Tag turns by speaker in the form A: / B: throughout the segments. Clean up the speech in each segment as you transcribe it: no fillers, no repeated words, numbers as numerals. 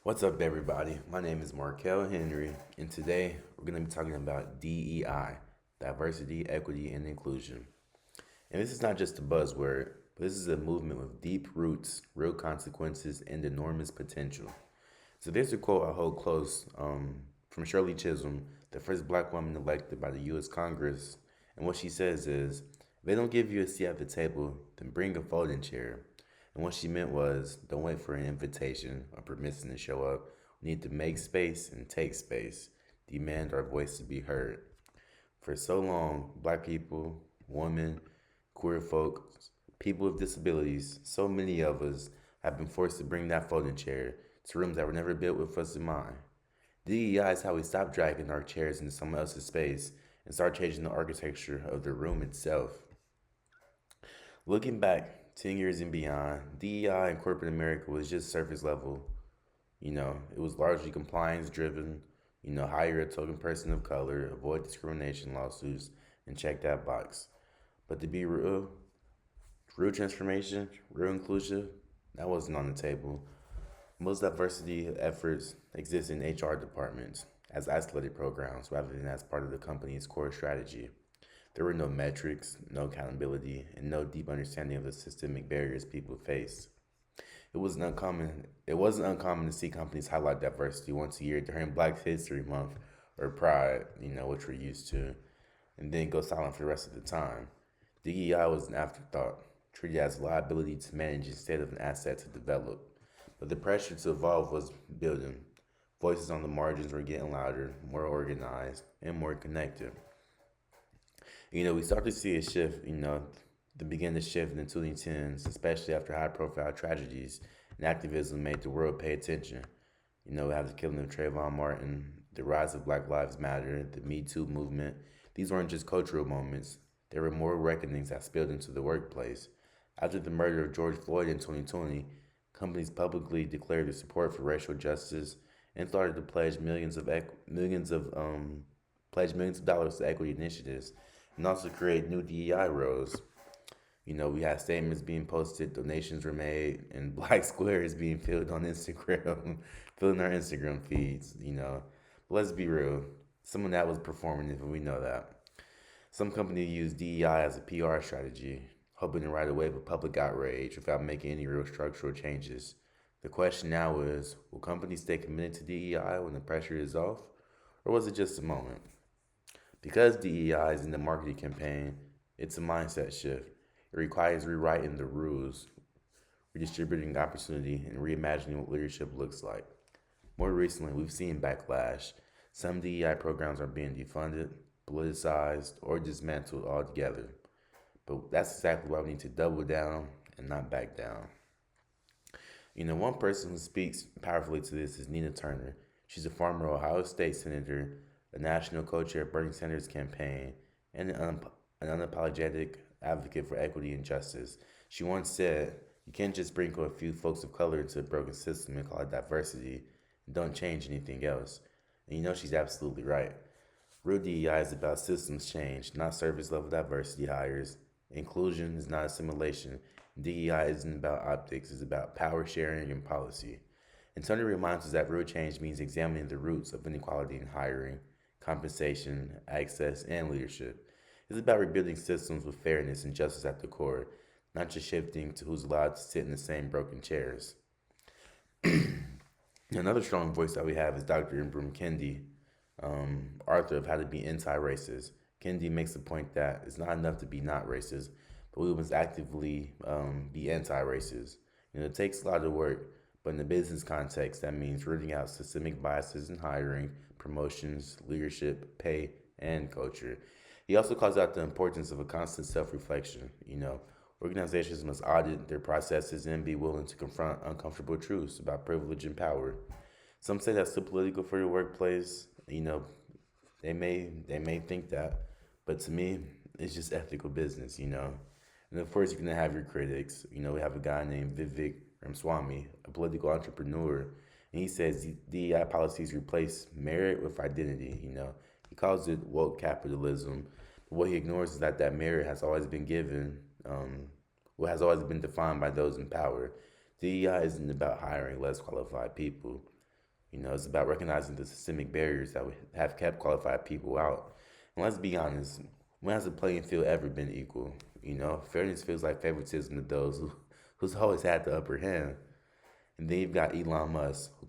A: What's up, everybody? My name is Markel Henry, and today we're going to be talking about DEI, diversity, equity, and inclusion. And this is not just a buzzword, but this is a movement with deep roots, real consequences, and enormous potential. So there's a quote I hold close from Shirley Chisholm, the first black woman elected by the U.S. Congress. And what she says is, if they don't give you a seat at the table, then bring a folding chair. And what she meant was, don't wait for an invitation or permission to show up. We need to make space and take space, demand our voice to be heard. For so long, black people, women, queer folks, people with disabilities, so many of us have been forced to bring that folding chair to rooms that were never built with us in mind. DEI is how we stop dragging our chairs into someone else's space and start changing the architecture of the room itself. Looking back 10 years and beyond, DEI in corporate America was just surface level. It was largely compliance driven. Hire a token person of color, avoid discrimination lawsuits, and check that box. But to be real transformation, real inclusion, that wasn't on the table. Most diversity efforts exist in HR departments as isolated programs rather than as part of the company's core strategy. There were no metrics, no accountability, and no deep understanding of the systemic barriers people face. It wasn't uncommon to see companies highlight diversity once a year during Black History Month or Pride, which we're used to, and then go silent for the rest of the time. DEI was an afterthought, treated as a liability to manage instead of an asset to develop. But the pressure to evolve was building. Voices on the margins were getting louder, more organized, and more connected. We start to see a shift, the begin to shift in the 2010s, especially after high profile tragedies and activism made the world pay attention. We have the killing of Trayvon Martin, the rise of Black Lives Matter, the Me Too movement. These weren't just cultural moments, they were moral reckonings that spilled into the workplace. After the murder of George Floyd in 2020, companies publicly declared their support for racial justice and started to pledge millions of dollars to equity initiatives and also create new DEI roles. We had statements being posted, donations were made, and black squares being filled on Instagram, filling our Instagram feeds. But let's be real, some of that was performative, and we know that. Some companies use DEI as a PR strategy, hoping to ride a wave of public outrage without making any real structural changes. The question now is, will companies stay committed to DEI when the pressure is off, or was it just a moment? Because DEI is in the marketing campaign, it's a mindset shift. It requires rewriting the rules, redistributing opportunity, and reimagining what leadership looks like. More recently, we've seen backlash. Some DEI programs are being defunded, politicized, or dismantled altogether. But that's exactly why we need to double down and not back down. One person who speaks powerfully to this is Nina Turner. She's a former Ohio State Senator, a national co-chair of Bernie Sanders' campaign, and an unapologetic advocate for equity and justice. She once said, "You can't just sprinkle a few folks of color into a broken system and call it diversity, and don't change anything else." And she's absolutely right. Real DEI is about systems change, not service level diversity hires. Inclusion is not assimilation. DEI isn't about optics, it's about power sharing and policy. And Tony reminds us that real change means examining the roots of inequality in hiring, compensation, access, and leadership. It's about rebuilding systems with fairness and justice at the core, not just shifting to who's allowed to sit in the same broken chairs. Another strong voice that we have is Dr. Ibram Kendi, author of How to Be Anti-Racist. Kendi makes the point that it's not enough to be not racist, but we must actively be anti-racist. It takes a lot of work, but in the business context, that means rooting out systemic biases in hiring, promotions, leadership, pay, and culture. He also calls out the importance of a constant self-reflection. Organizations must audit their processes and be willing to confront uncomfortable truths about privilege and power. Some say that's too political for your workplace. They may think that, but to me, it's just ethical business. And of course, you're gonna have your critics. We have a guy named Vivek Ramaswamy, a political entrepreneur, and he says DEI policies replace merit with identity. He calls it woke capitalism. But what he ignores is that merit has always been given, what has always been defined by those in power. DEI isn't about hiring less qualified people. It's about recognizing the systemic barriers that have kept qualified people out. And let's be honest, when has the playing field ever been equal? Fairness feels like favoritism to those who's always had the upper hand. And then you've got Elon Musk, who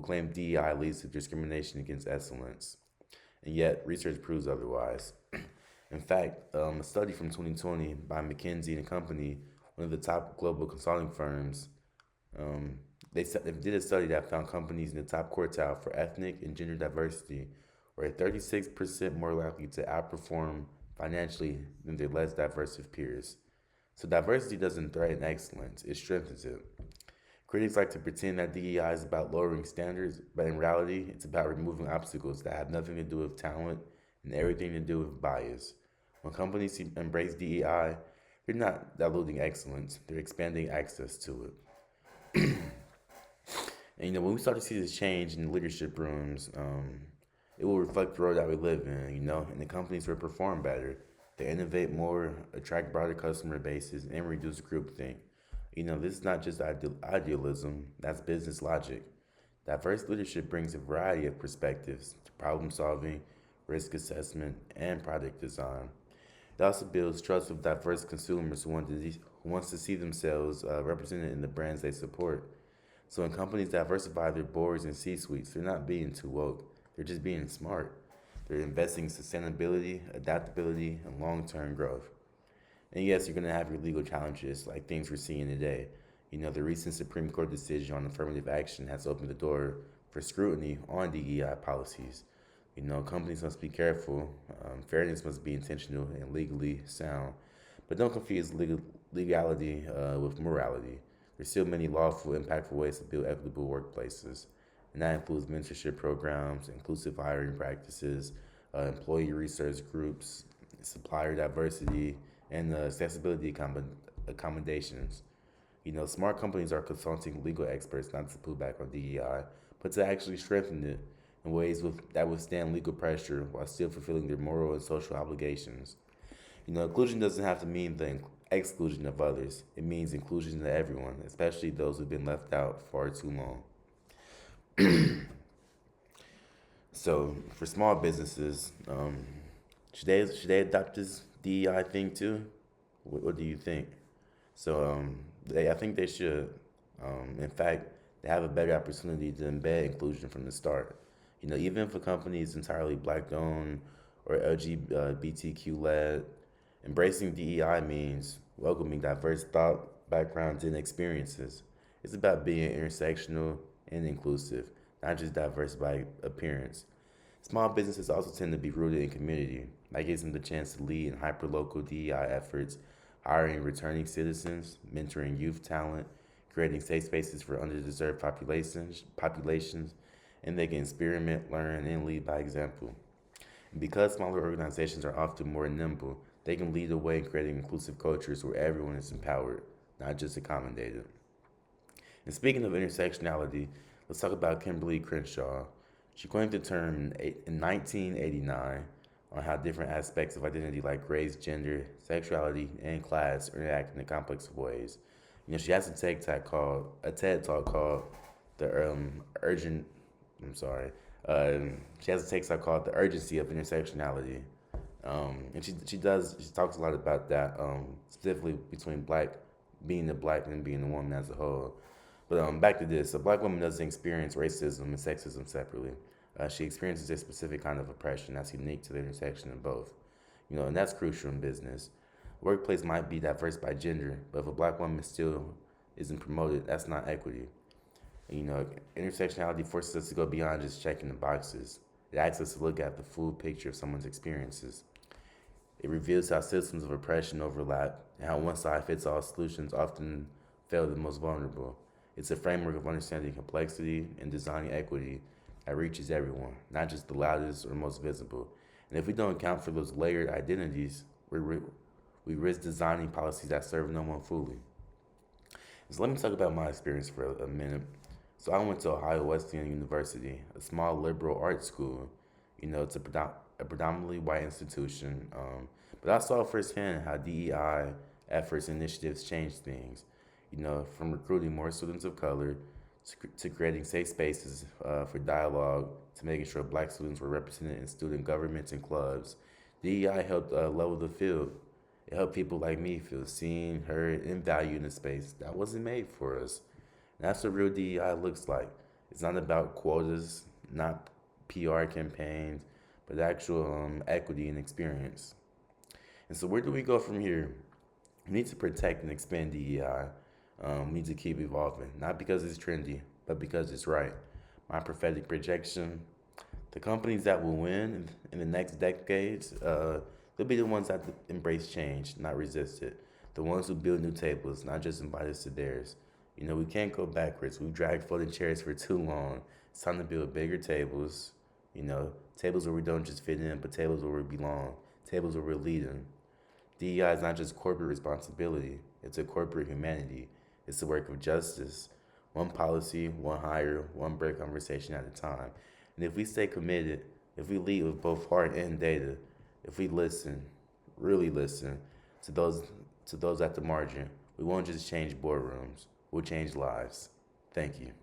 A: claims DEI leads to discrimination against excellence, and yet research proves otherwise. In fact, a study from 2020 by McKinsey and Company, one of the top global consulting firms, um, they did a study that found companies in the top quartile for ethnic and gender diversity were 36% more likely to outperform financially than their less diverse peers. So diversity doesn't threaten excellence; it strengthens it. Critics like to pretend that DEI is about lowering standards, but in reality, it's about removing obstacles that have nothing to do with talent and everything to do with bias. When companies embrace DEI, they're not diluting excellence, they're expanding access to it. And when we start to see this change in leadership rooms, it will reflect the world that we live in, and the companies will perform better. They innovate more, attract broader customer bases, and reduce groupthink. This is not just idealism, that's business logic. Diverse leadership brings a variety of perspectives to problem solving, risk assessment, and product design. It also builds trust with diverse consumers who wants to see themselves represented in the brands they support. So when companies diversify their boards and C-suites, they're not being too woke. They're just being smart. They're investing in sustainability, adaptability, and long-term growth. And yes, you're going to have your legal challenges like things we're seeing today. The recent Supreme Court decision on affirmative action has opened the door for scrutiny on DEI policies. Companies must be careful. Fairness must be intentional and legally sound. But don't confuse legality with morality. There's still many lawful, impactful ways to build equitable workplaces. And that includes mentorship programs, inclusive hiring practices, employee research groups, supplier diversity, and accessibility accommodations. Smart companies are consulting legal experts not to pull back on DEI, but to actually strengthen it in ways that withstand legal pressure while still fulfilling their moral and social obligations. Inclusion doesn't have to mean the exclusion of others. It means inclusion of everyone, especially those who've been left out far too long. So, for small businesses, should they adopt this DEI thing too? What do you think? So, I think they should. In fact, they have a better opportunity to embed inclusion from the start. Even if a company is entirely black owned or LGBTQ led, embracing DEI means welcoming diverse thought, backgrounds, and experiences. It's about being intersectional and inclusive, not just diverse by appearance. Small businesses also tend to be rooted in community. That gives them the chance to lead in hyperlocal DEI efforts, hiring returning citizens, mentoring youth talent, creating safe spaces for underdeserved populations, and they can experiment, learn, and lead by example. And because smaller organizations are often more nimble, they can lead the way in creating inclusive cultures where everyone is empowered, not just accommodated. And speaking of intersectionality, let's talk about Kimberly Crenshaw. She coined the term in 1989 on how different aspects of identity like race, gender, sexuality, and class interact in complex ways. She has a TED talk called the urgent. I'm sorry. She has a TED talk called the urgency of intersectionality, and she talks a lot about that, specifically between being the black and being the woman as a whole. But back to this, a black woman doesn't experience racism and sexism separately. She experiences a specific kind of oppression that's unique to the intersection of both. And that's crucial in business. Workplace might be diverse by gender, but if a black woman still isn't promoted, that's not equity. You know, intersectionality forces us to go beyond just checking the boxes. It asks us to look at the full picture of someone's experiences. It reveals how systems of oppression overlap and how one size fits all solutions often fail the most vulnerable. It's a framework of understanding complexity and designing equity that reaches everyone, not just the loudest or most visible. And if we don't account for those layered identities, we risk designing policies that serve no one fully. So let me talk about my experience for a minute. So I went to Ohio Wesleyan University, a small liberal arts school. It's a predominantly white institution, but I saw firsthand how DEI efforts and initiatives changed things. From recruiting more students of color to creating safe spaces for dialogue, to making sure Black students were represented in student governments and clubs. DEI helped level the field. It helped people like me feel seen, heard, and valued in a space that wasn't made for us. And that's what real DEI looks like. It's not about quotas, not PR campaigns, but actual equity and experience. And so, where do we go from here? We need to protect and expand DEI. We need to keep evolving, not because it's trendy, but because it's right. My prophetic projection: the companies that will win in the next decades, they'll be the ones that embrace change, not resist it. The ones who build new tables, not just invite us to theirs. You know, we can't go backwards. We've dragged folding chairs for too long. It's time to build bigger tables. You know, tables where we don't just fit in, but tables where we belong. Tables where we're leading. DEI is not just corporate responsibility, it's a corporate humanity. It's a work of justice. One policy, one hire, one break conversation at a time. And if we stay committed, if we lead with both heart and data, if we listen, really listen to those at the margin, we won't just change boardrooms, we'll change lives. Thank you.